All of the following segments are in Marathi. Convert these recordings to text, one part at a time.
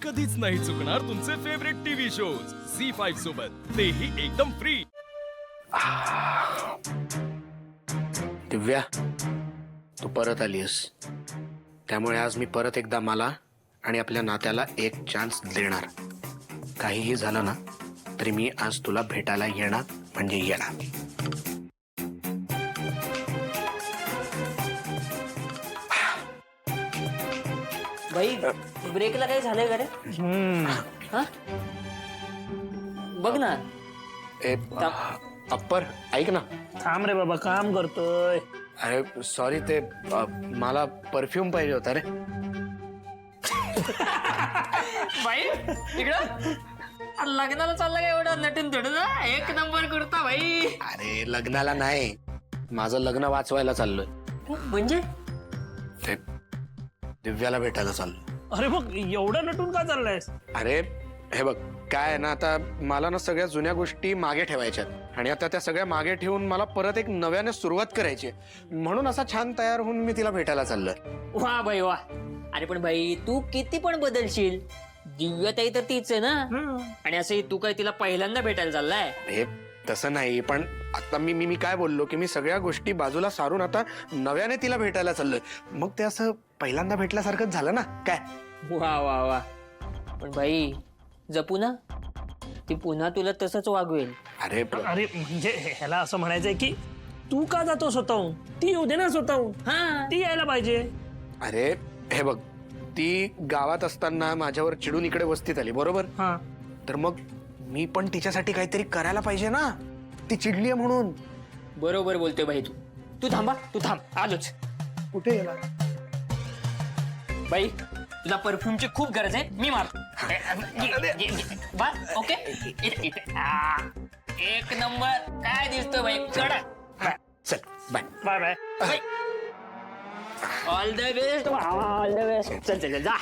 कधीच नाही चुकणार तुमचे फेवरेट टीव्ही शोज झी5 सोबत, तेही एकदम फ्री। दिव्या, तू परत आलीस, त्यामुळे आज मी परत एकदा मला आणि आपल्या नात्याला एक चान्स देणार। काहीही झालं ना तरी मी आज तुला भेटायला येणार म्हणजे येणार। भाई ब्रेकला काही झालंय का रे? हा? बघ ना। ए अप्पर, ऐक ना। थांब रे बाबा, काम करतोय। अरे सॉरी, ते मला परफ्यूम पाहिजे होता रे। भाई इकडं लग्नाला चालला का एवढा नटून थोडं ना? एक नंबर करता भाई। अरे लग्नाला नाही, माझं लग्न वाचवायला चाललोय। म्हणजे ते दिव्याला भेटायला चाललोय। अरे बघ, एवढं नटून का चाललायस? अरे हे बघ, काय आहे ना, आता मला ना सगळ्या जुन्या गोष्टी मागे ठेवायच्यात आणि आता त्या सगळ्या मागे ठेवून मला परत एक नव्याने सुरुवात करायची, म्हणून असा छान तयार होऊन मी तिला भेटायला चाललोय। वा भाई वा। अरे पण भाई तू किती पण बदलशील, दिव्याताई तर तीच आहे ना। आणि असंही तू काय तिला पहिल्यांदा भेटायला चाललाय? हे तसं नाही, पण आता मी काय बोललो की मी सगळ्या गोष्टी बाजूला सारून आता नव्याने तिला भेटायला चाललोय, मग ते असं पहिल्यांदा भेटल्यासारखंच झालं ना काय? वा वा वा। पण भाई जपू ना, ती पुन्हा तुला तसंच वागवेल। अरे अरे म्हणजे ह्याला असं म्हणायचंय की तू का जातो स्वतःहून? ती येऊ दे ना स्वतःहून। हा ती यायला पाहिजे। अरे हे बघ, ती गावात असताना माझ्यावर चिडून इकडे वस्तीत आली, बरोबर? हा, तर मग मी पण तिच्यासाठी काहीतरी करायला पाहिजे ना, ती चिडलीये म्हणून। बरोबर बोलतोय भाई तू। तू थांबा, तू थांब, आलोच। कुठे गेला? भाई तुला परफ्यूमची खूप गरज आहे, मी मारतो। बस ओके, इथे इथे। एक नंबर, काय दिसतोय भाई, कडक। चल bye bye bye. All the best, all the best. चल चल चल, जा।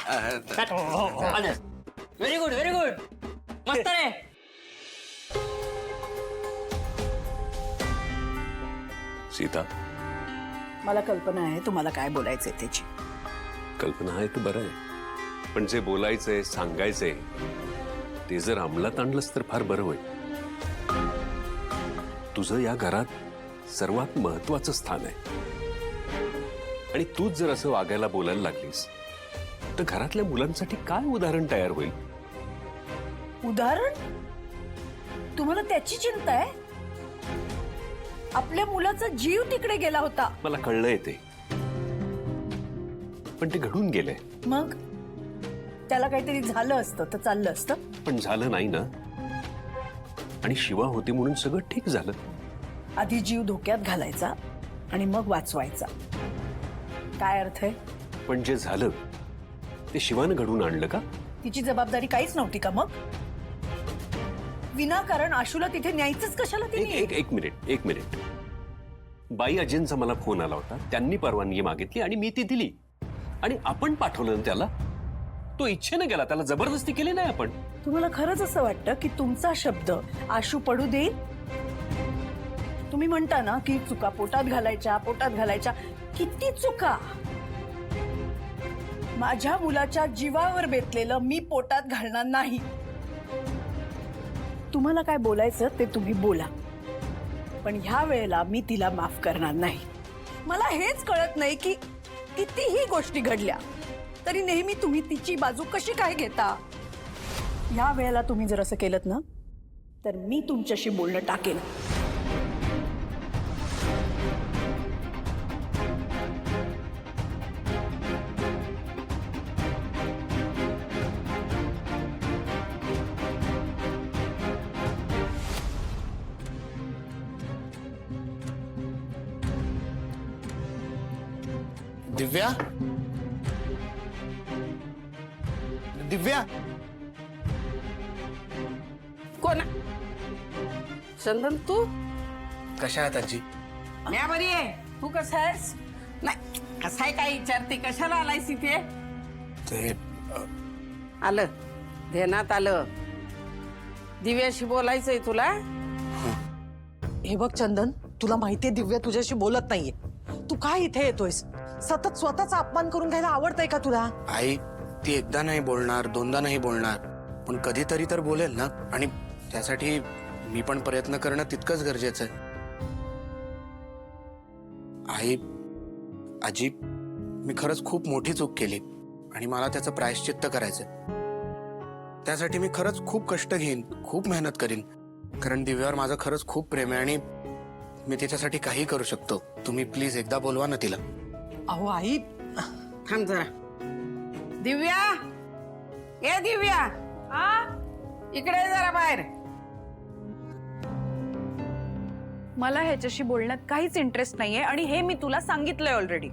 व्हेरी गुड व्हेरी गुड, मस्त रे। सीता, मला कल्पना आहे तुम्हाला काय बोलायचंय त्याची। कल्पना आहे तर बरं आहे, पण जे बोलायचंय सांगायचंय ते जर अंमलात आणलंस तर फार बरं होईल। तुझं या घरात सर्वात महत्वाचं स्थान आहे आणि तूच जर असं वागायला बोलायला लागलीस तर घरातल्या मुलांसाठी काय उदाहरण तयार होईल? उदाहरण? तुम्हाला त्याची चिंता आहे? आपल्या मुलाचा जीव तिकडे गेला होता। मला कळलंय ते, पण ते घडून गेलंय। मग त्याला काहीतरी झालं असतं तर चाललं असतं, पण झालं नाही ना, आणि शिवा होती म्हणून सगळं ठीक झालं। आधी जीव धोक्यात घालायचा आणि मग वाचवायचा, काय अर्थ आहे? पण जे झालं ते शिवानं घडून आणलं का? तिची जबाबदारी काहीच नव्हती का मग? विनाकारण आशूला तिथे न्यायचंच कशाला तिने? एक मिनिट। बाई अजिंचा मला फोन आला होता, त्यांनी परवानगी मागितली आणि मी ती दिली, आणि आपण पाठवलं ना त्याला। तो इच्छेने गेला, त्याला जबरदस्ती केली नाही आपण। तुम्हाला खरंच असं वाटतं की तुमचा शब्द आशू पडू देईल? तुम्ही म्हणता ना की चुका पोटात घालायच्या, किती चुका? माझ्या मुलाच्या जीवावर बेतलेलं मी पोटात घालणार नाही। तुम्हाला काय बोलायचं ते तुम्ही बोला, पण ह्या वेळेला मी तिला माफ करणार नाही। मला हेच कळत नाही की कितीही गोष्टी घडल्या तरी नेहमी तुम्ही तिची बाजू कशी काय घेता? ह्या वेळेला तुम्ही जर असं केलं ना तर मी तुमच्याशी बोलणं टाकेन। दिव्या, दिव्या, कोण? चंदन तू? कशा आहात आजी? मी बरी आहे, तू कसा आहेस? नाही कसं आहे काय विचारते, कशाला आलायस इथे? ते आलं ध्यानात आलं, दिव्याशी बोलायचंय तुला। हे बघ चंदन, तुला माहितीये दिव्या तुझ्याशी बोलत नाहीये, तू काय इथे येतोयस? सतत स्वतःचा अपमान करून घ्यायला आवडतंय का तुला? आई, ती एकदा नाही बोलणार, दोनदा नाही बोलणार, पण कधीतरी तर बोलेल ना. आणि त्यासाठी मी पण प्रयत्न करणं तितकंच गरजेचं आहे. आई, आजी, मी खरंच खूप मोठी चूक केली आणि मला त्याचं प्रायश्चित्त करायचंय. त्यासाठी मी खरंच खूप कष्ट घेईन, खूप मेहनत करीन, कारण दिव्यावर माझं खरंच खूप प्रेम आहे आणि मी तिच्यासाठी काही करू शकतो. तुम्ही प्लीज एकदा बोलवा ना तिला. अहो आई, थांब जरा. दिव्या, ए दिव्या, इकडे ये जरा बाहेर. मला ह्याच्याशी बोलण्यात काहीच इंटरेस्ट नाहीये आणि हे मी तुला सांगितलंय ऑलरेडी.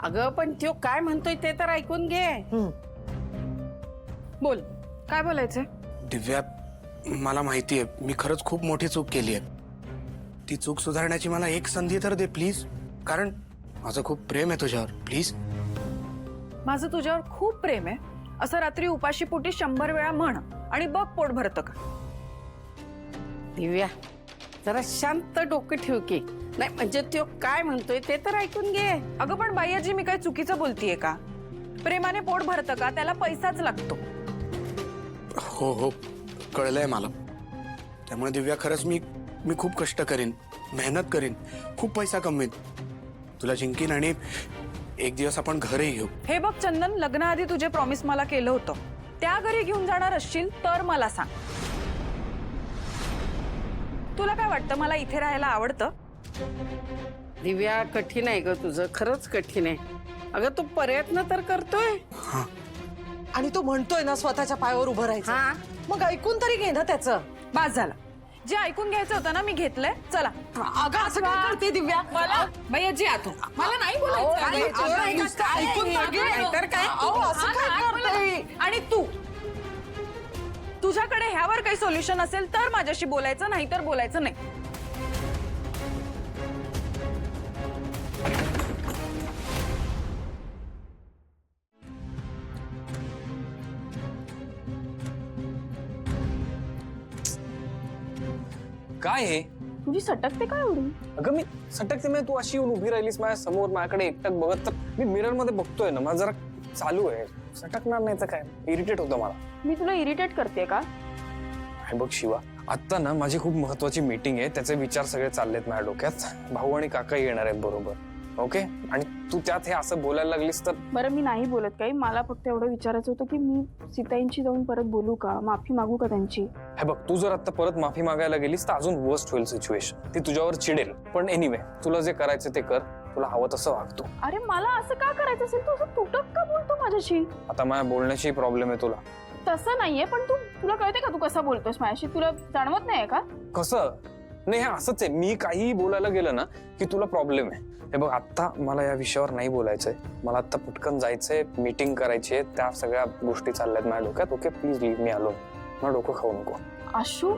अगं पण तो काय म्हणतोय ते तर ऐकून घे. बोल, काय बोलायचंय? दिव्या, मला माहिती आहे मी खरंच खूप मोठी चूक केली आहे. ती चूक सुधारण्याची मला एक संधी तर दे प्लीज, कारण माझं खूप प्रेम आहे तुझ्यावर. प्लीज. माझं तुझ्यावर खूप प्रेम आहे असं रात्री उपाशी पोटी 100 वेळा म्हण आणि बघ पोट भरतं का. दिव्या, जरा शांत डोकं ठेव की. नाही म्हणजे तो काय म्हणतोय ते तर ऐकून घे. अगं पण बाईजी, मी काय चुकीचं बोलतीये का? प्रेमाने पोट भरतं का? त्याला पैसाच लागतो. हो हो, कळलंय मला. त्यामुळे दिव्या, खरंच मी खूप कष्ट करीन, मेहनत करीन, खूप पैसा कमवीन, तुला जिंकीन आणि एक दिवस आपण घरही घेऊ. हे बघ चंदन, लग्नाआधी तुझे प्रॉमिस मला केलं होतं. त्या घरी घेऊन जाणार असशील तर मला सांग. तुला काय वाटतं, मला इथे राहायला आवडतं? दिव्या, कठीण आहे ग तुझं, खरंच कठीण आहे. अगं तू प्रयत्न तर करतोय. आणि तो म्हणतोय ना स्वतःच्या पायावर उभं राहायचं, हा, मग ऐकून तरी घे ना त्याचं. बास झालं. जे ऐकून घ्यायचं होतं ना मी घेतलंय. चला. अगं असं काय करते दिव्या? भैयाजी आतून. मला नाही बोलायचं. ऐकून तर घे. नाहीतर काय? अहो, असं काय करते? आणि तुझ्याकडे ह्यावर काही सोल्युशन असेल तर माझ्याशी बोलायचं, नाही तर बोलायचं नाही. काय हे? तुझी सटकते काय एवढी? अगं मी सटकते म्हणजे तू अशी येऊन उभी राहिलीस माझ्या समोर, माझ्याकडे एकटक बघत. तर मी मिरर मध्ये बघतोय ना, माझं जरा चालू आहे. सटकणार नाही तर काय, इरिटेट होतं मला. मी तुला इरिटेट करते का? हे बघ शिवा, आता ना माझी खूप महत्वाची मीटिंग आहे, त्याचे विचार सगळे चाललेत माझ्या डोक्यात. भाऊ आणि काका येणार आहेत बरोबर, ओके? आणि तू त्यात हे असं बोलायला लागलीस तर. बरं मी नाही बोलत काही, मला फक्त एवढं विचारायचं होतं की मी सीताईंची जाऊन परत बोलू का, माफी मागू का त्यांची? हे बघ, तू जर आता परत माफी मागायला गेलीस तर अजून वर्स्ट होईल सिच्युएशन. ती तुझ्यावर चिडेल. पण एनिवे, तुला जे करायचं ते कर, तुला हवं तसं वागतो. अरे मला असं का करायचं असेल? तू असं तुटक का बोलतो माझ्याशी? आता माझ्या बोलण्याची प्रॉब्लेम आहे तुला. तसं नाहीये, पण तुला कळते का तू कसं बोलतोस माझ्याशी? तुला जाणवत नाहीये का? कसं नाही, हे असंच आहे. मी काहीही बोलायला गेलं ना की तुला प्रॉब्लेम आहे. हे बघ, आता मला या विषयावर नाही बोलायचंय. मला आता पटकन जायचंय, मीटिंग करायची आहे, त्या सगळ्या गोष्टी चालल्यात माझ्या डोक्यात. ओके, प्लीज लीव मी आलो. मला डोकं खाऊ नको. आशू,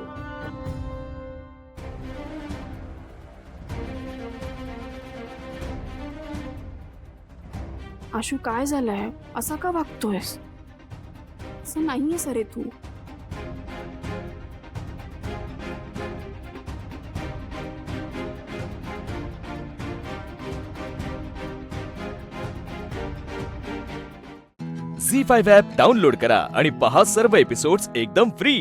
आशू काय झालंय? असा का वागतोयस? असं नाहीये सरे तू. झी5 ॲप डाउनलोड करा आणि पहा सर्व एपिसोड्स एकदम फ्री.